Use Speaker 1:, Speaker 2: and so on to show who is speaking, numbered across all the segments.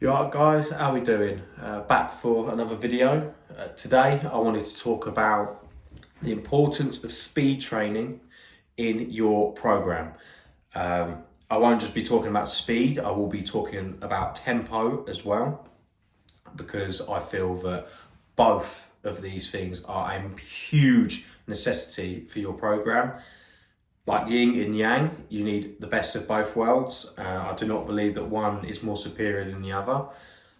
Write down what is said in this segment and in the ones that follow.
Speaker 1: You alright guys, how we doing? Back for another video. Today I wanted to talk about the importance of speed training in your program. I won't just be talking about speed, I will be talking about tempo as well, because I feel that both of these things are a huge necessity for your program. Like yin and yang, you need the best of both worlds. I do not believe that one is more superior than the other.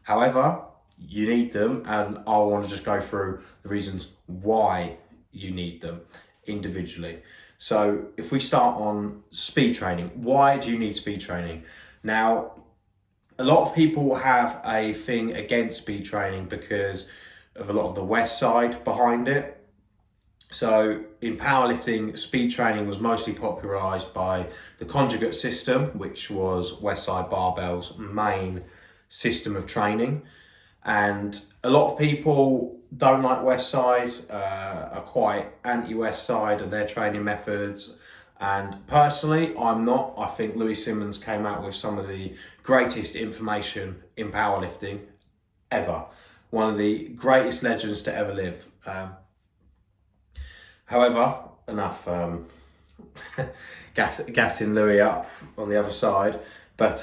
Speaker 1: However, you need them, and I want to just go through the reasons why you need them individually. So if we start on speed training, why do you need speed training? Now, a lot of people have a thing against speed training because of a lot of the West side behind it. So in powerlifting, speed training was mostly popularised by the conjugate system, which was Westside Barbell's main system of training. And a lot of people don't like Westside, are quite anti-Westside and their training methods. And personally, I'm not. I think Louis Simmons came out with some of the greatest information in powerlifting ever. One of the greatest legends to ever live. However, enough gassing Louis up on the other side, but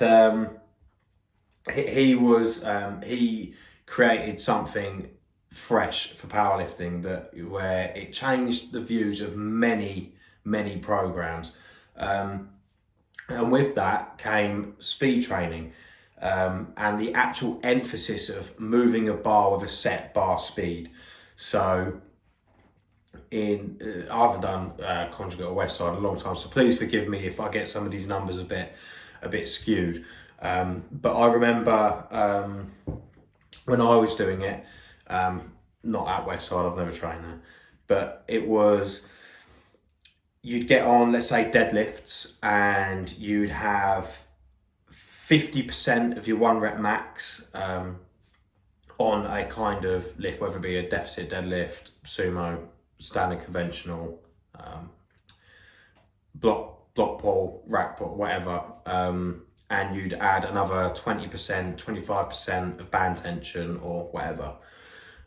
Speaker 1: he created something fresh for powerlifting where it changed the views of many programs, and with that came speed training, and the actual emphasis of moving a bar with a set bar speed. So I haven't done conjugate or West Side in a long time, so please forgive me if I get some of these numbers a bit skewed. But I remember when I was doing it, not at West Side, I've never trained there, but it was, you'd get on, let's say, deadlifts, and you'd have 50% of your 1 rep max on a kind of lift, whether it be a deficit deadlift, sumo, standard conventional, block pull, rack pull, whatever, and you'd add another 20%, 25% of band tension or whatever.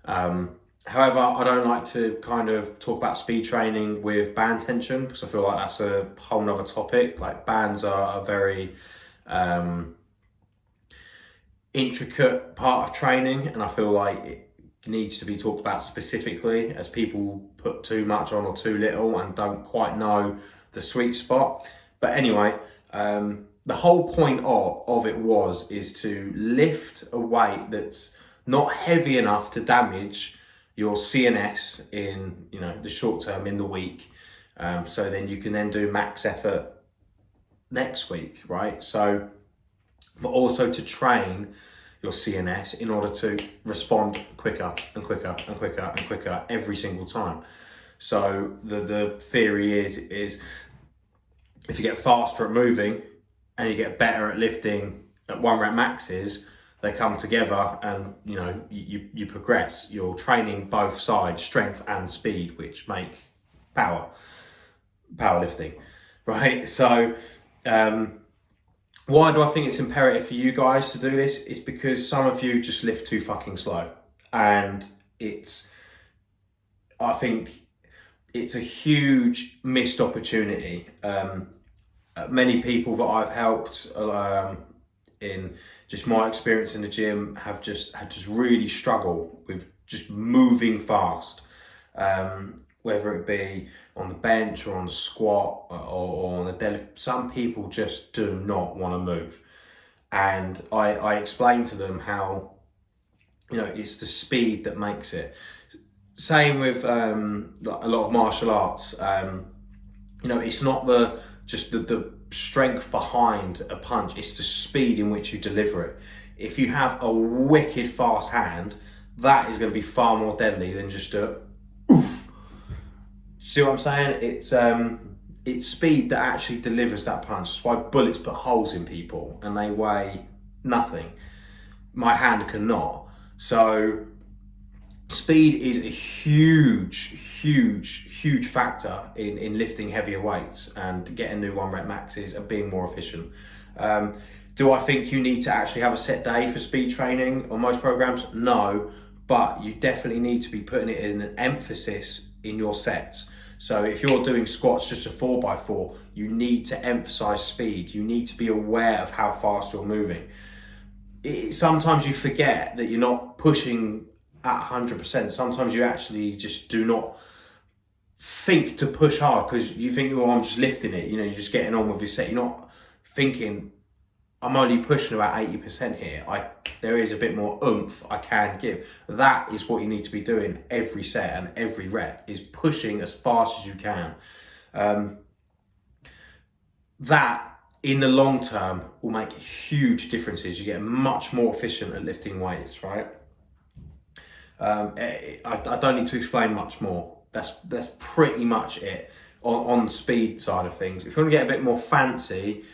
Speaker 1: However, I don't like to kind of talk about speed training with band tension, because I feel like that's a whole nother topic. Like, bands are a very intricate part of training, and I feel like it needs to be talked about specifically, as people put too much on or too little and don't quite know the sweet spot. But anyway, the whole point of it is to lift a weight that's not heavy enough to damage your CNS in, the short term, in the week. So then you can then do max effort next week, right? So, but also to train your CNS in order to respond quicker and quicker and quicker and quicker every single time. So the theory is if you get faster at moving and you get better at lifting at 1 rep maxes, they come together and you progress. You're training both sides, strength and speed, which make powerlifting, right? So why do I think it's imperative for you guys to do this? It's because some of you just lift too fucking slow, and I think it's a huge missed opportunity. Many people that I've helped in just my experience in the gym had just really struggled with just moving fast, whether it be on the bench or on the squat or on the deadlift. Some people just do not want to move, and I explain to them how it's the speed that makes it. Same with a lot of martial arts. It's not the strength behind a punch, it's the speed in which you deliver it. If you have a wicked fast hand, that is going to be far more deadly than just a oof. See what I'm saying? It's speed that actually delivers that punch. That's why bullets put holes in people and they weigh nothing. My hand cannot. So speed is a huge factor in lifting heavier weights and getting new 1 rep maxes and being more efficient. Do Do I think you need to actually have a set day for speed training on most programs? No, but you definitely need to be putting it in an emphasis in your sets. So if you're doing squats just a 4x4, you need to emphasize speed. You need to be aware of how fast you're moving. Sometimes you forget that you're not pushing at 100%. Sometimes you actually just do not think to push hard because you think, oh, I'm just lifting it. You're just getting on with your set. You're not thinking, I'm only pushing about 80% here. There is a bit more oomph I can give. That is what you need to be doing every set and every rep, is pushing as fast as you can. That, in the long term, will make huge differences. You get much more efficient at lifting weights, right? I don't need to explain much more. That's pretty much it on the speed side of things. If you want to get a bit more fancy,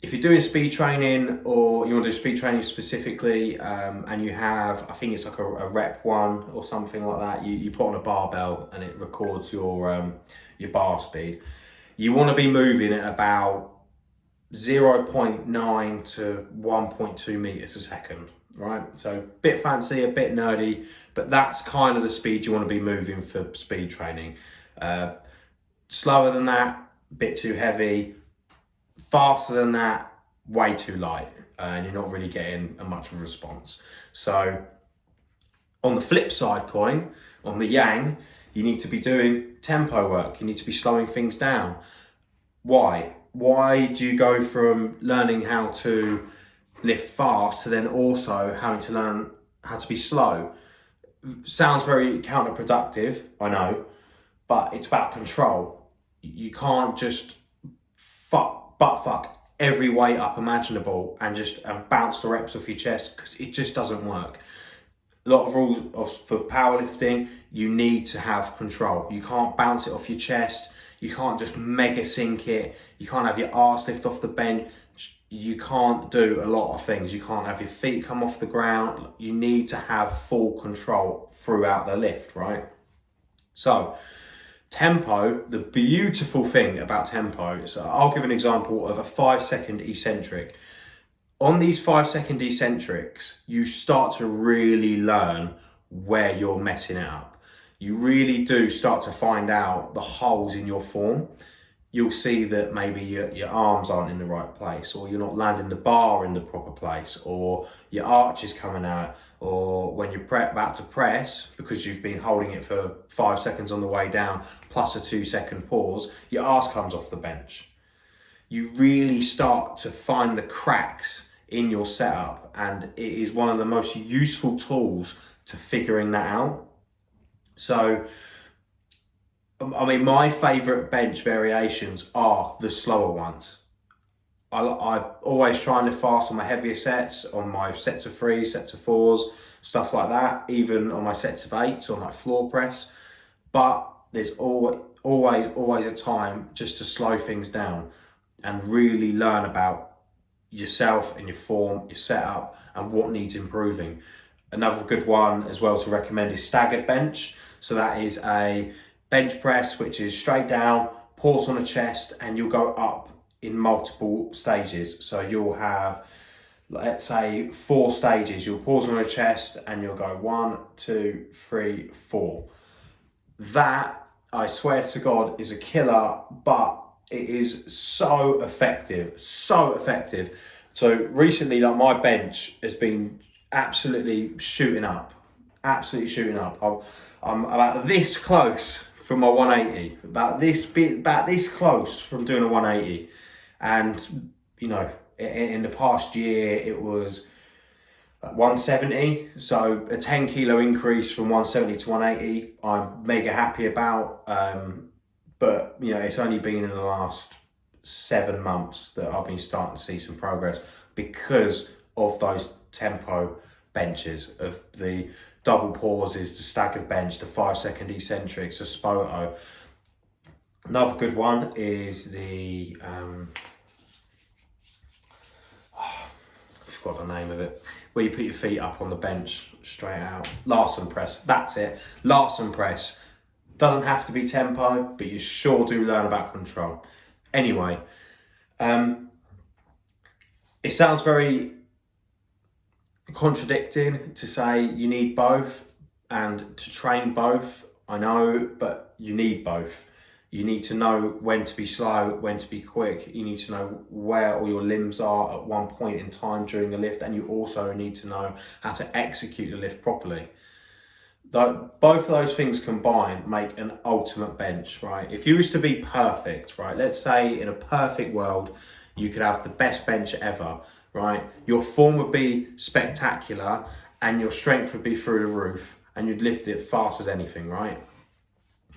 Speaker 1: if you're doing speed training or you want to do speed training specifically, and you have, I think it's like a rep one or something like that, you put on a barbell and it records your bar speed. You want to be moving at about 0.9 to 1.2 meters a second, right? So a bit fancy, a bit nerdy, but that's kind of the speed you want to be moving for speed training. Slower than that, a bit too heavy. Faster than that, way too light, and you're not really getting much of a response. So on the flip side coin, on the yang, you need to be doing tempo work. You need to be slowing things down. Why? Why do you go from learning how to lift fast to then also having to learn how to be slow? Sounds very counterproductive, I know, but it's about control. You can't just butt fuck every weight up imaginable and bounce the reps off your chest, because it just doesn't work. A lot of rules for powerlifting, you need to have control. You can't bounce it off your chest. You can't just mega sink it. You can't have your arse lift off the bench. You can't do a lot of things. You can't have your feet come off the ground. You need to have full control throughout the lift, right? So tempo, the beautiful thing about tempo, so I'll give an example of a 5-second eccentric. On these 5-second eccentrics, you start to really learn where you're messing it up. You really do start to find out the holes in your form. You'll see that maybe your arms aren't in the right place, or you're not landing the bar in the proper place, or your arch is coming out, or when you're about to press, because you've been holding it for 5 seconds on the way down, plus a 2-second pause, your arse comes off the bench. You really start to find the cracks in your setup, and it is one of the most useful tools to figuring that out. So, I mean, my favourite bench variations are the slower ones. I always try and lift fast on my heavier sets, on my sets of 3s, sets of 4s, stuff like that, even on my sets of 8s, on like floor press. But there's always a time just to slow things down and really learn about yourself and your form, your setup, and what needs improving. Another good one as well to recommend is staggered bench. So that is a bench press which is straight down, pause on the chest, and you'll go up in multiple stages. So you'll have, let's say, 4 stages. You'll pause on the chest and you'll go 1, 2, 3, 4. That, I swear to God, is a killer, but it is so effective, so effective. So recently, like, my bench has been absolutely shooting up. I'm about this close from my 180, about this close from doing a 180. And, in the past year, it was 170. So a 10 kilo increase from 170 to 180, I'm mega happy about. But, it's only been in the last 7 months that I've been starting to see some progress because of those tempo benches, of the double pauses, the staggered bench, the 5-second eccentrics, the spoto. Another good one is the, I forgot the name of it, where you put your feet up on the bench straight out. Larson press, that's it. Larson press. Doesn't have to be tempo, but you sure do learn about control. Anyway, It sounds very contradicting to say you need both and to train both. I know, but you need both. You need to know when to be slow, when to be quick. You need to know where all your limbs are at one point in time during the lift, and you also need to know how to execute the lift properly. Both of those things combined make an ultimate bench, right? If you was to be perfect, right? Let's say in a perfect world, you could have the best bench ever, right? Your form would be spectacular and your strength would be through the roof and you'd lift it fast as anything, right?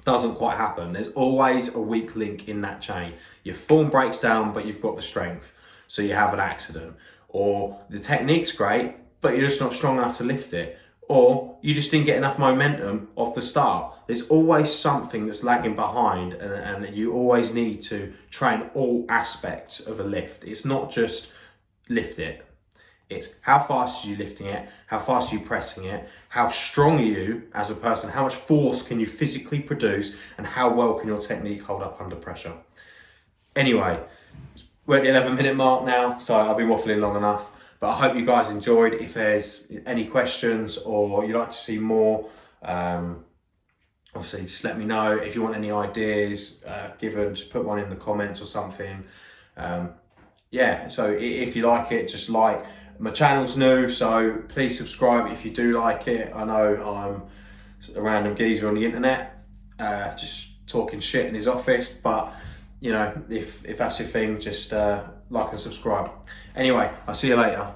Speaker 1: Doesn't quite happen. There's always a weak link in that chain. Your form breaks down, but you've got the strength, so you have an accident. Or the technique's great, but you're just not strong enough to lift it. Or you just didn't get enough momentum off the start. There's always something that's lagging behind, and you always need to train all aspects of a lift. It's not just lift it. It's how fast are you lifting it, how fast are you pressing it, how strong are you as a person, how much force can you physically produce, and how well can your technique hold up under pressure. Anyway, we're at the 11-minute mark now, so I've been waffling long enough. But I hope you guys enjoyed. If there's any questions or you'd like to see more, obviously just let me know. If you want any ideas given, just put one in the comments or something. Yeah, so if you like it, just like. My channel's new, so please subscribe if you do like it. I know I'm a random geezer on the internet, just talking shit in his office, but you know, if that's your thing, just like and subscribe. Anyway, I'll see you later.